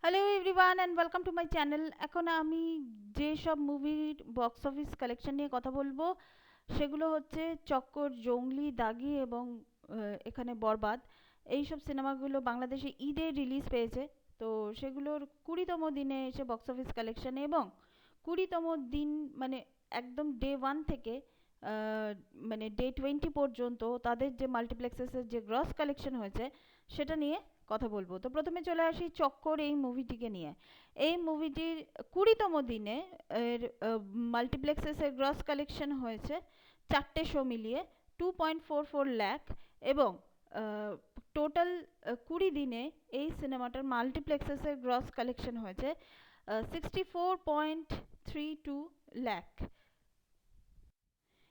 Hello everyone and welcome to my channel. এখন আমি যে সব মুভির বক্স অফিস কালেকশন নিয়ে কথা বলবো সেগুলো হচ্ছে চক্কর, জংলি, দাগি এবং এখানে বরবাদ। এই সব সিনেমাগুলো বাংলাদেশে ঈদে রিলিজ পেয়েছে। তো সেগুলোর 20তম দিনে এসে বক্স অফিস কালেকশন এবং 20তম দিন মানে একদম ডে 1 থেকে মানে ডে 20 পর্যন্ত তাদের যে মাল্টিপ্লেক্সেসের যে গ্রস কালেকশন হয়েছে সেটা নিয়ে কথা বলবো। তো প্রথমে চলে আসি চক্কর এই মুভিটিকে নিয়ে। এই মুভিটির 20তম দিনে এর মাল্টিপ্লেক্সেসের গ্রস কালেকশন হয়েছে 4টে শো মিলিয়ে 2.44 লাখ এবং টোটাল 20 দিনে এই সিনেমাটার মাল্টিপ্লেক্সেসের গ্রস কালেকশন হয়েছে 64.32 লাখ।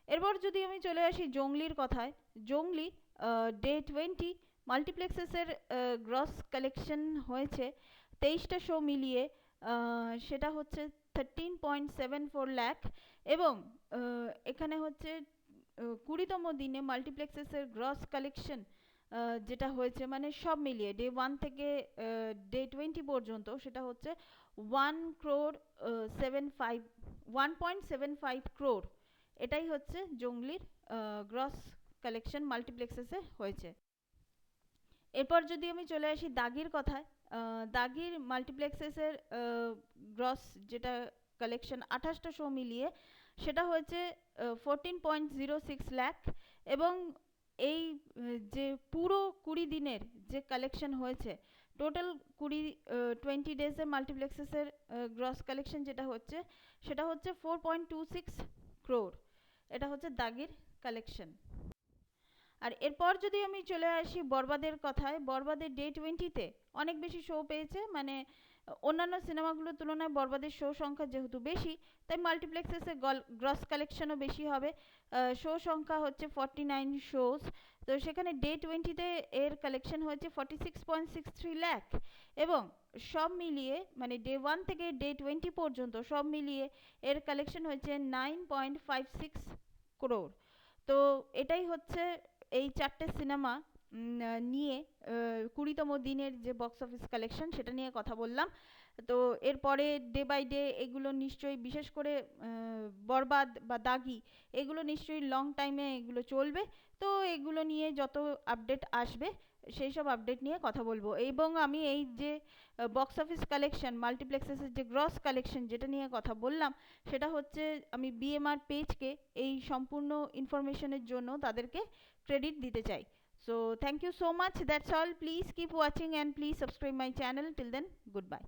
এরপর যদি আমি চলে আসি জংলির কথায়, জংলি ডে 20 মাল্টিপ্লেক্সেসের গ্রস কালেকশন হয়েছে 23টা শো মিলিয়ে, সেটা হচ্ছে 13.74 লাখ এবং এখানে হচ্ছে 20তম দিনে মাল্টিপ্লেক্সেসের গ্রস কালেকশন যেটা হয়েছে মানে সব মিলিয়ে ডে 1 থেকে ডে 20 পর্যন্ত সেটা হচ্ছে 1.75 ক্রোর। এটাই হচ্ছে জংলির গ্রস কালেকশন মাল্টিপ্লেক্সেসে হয়েছে। এরপর যদি আমি চলে আসি দাগির কথায়, দাগির মাল্টিপ্লেক্সেসের গ্রস যেটা কালেকশন 28টা শো মিলিয়ে সেটা হয়েছে 14.06 লাখ এবং এই যে পুরো 20 দিনের যে কালেকশন হয়েছে টোটাল 20 ডেজে মাল্টিপ্লেক্সেসের গ্রস কালেকশন যেটা হচ্ছে সেটা হচ্ছে 4.26 ক্রোর। এটা হচ্ছে দাগির কালেকশন। আর এরপর যদি আমি চলে আসি বরবাদের কথায়, বরবাদের ডে 20তে অনেক বেশি শো পেয়েছে, মানে অন্যান্য সিনেমাগুলোর তুলনায় বরবাদের শো সংখ্যা যেহেতু বেশি তাই মাল্টিপ্লেক্সেসে গ্রস কালেকশনও বেশি হবে। শো সংখ্যা হচ্ছে 49 শোজ। তো সেখানে ডে 20তে এর কালেকশন হয়েছে 46.63 লাখ এবং সব মিলিয়ে মানে ডে 1 থেকে ডে 20 পর্যন্ত সব মিলিয়ে এর কালেকশন হয়েছে 9.56 ক্রোর। তো এটাই হচ্ছে এই 4টে সিনেমা নিয়ে 20তম দিনের যে বক্স অফিস কালেকশন সেটা নিয়ে কথা বললাম। তো এরপরে ডে বাই ডে এগুলো নিশ্চয়ই, বিশেষ করে বরবাদ বা দাগি, এগুলো নিশ্চয়ই লং টাইমে এগুলো চলবে। তো এগুলো নিয়ে যত আপডেট আসবে সেই সব আপডেট নিয়ে কথা বলবো এবং আমি এই যে বক্স অফিস কালেকশন মাল্টিপ্লেক্সেসের যে গ্রস কালেকশন যেটা নিয়ে কথা বললাম সেটা হচ্ছে আমি বিএমআর পেজকে এই সম্পূর্ণ ইনফরমেশনের জন্য তাদেরকে ক্রেডিট দিতে চাই। So thank you so much. That's all. Please keep watching and please subscribe my channel. Till then, goodbye.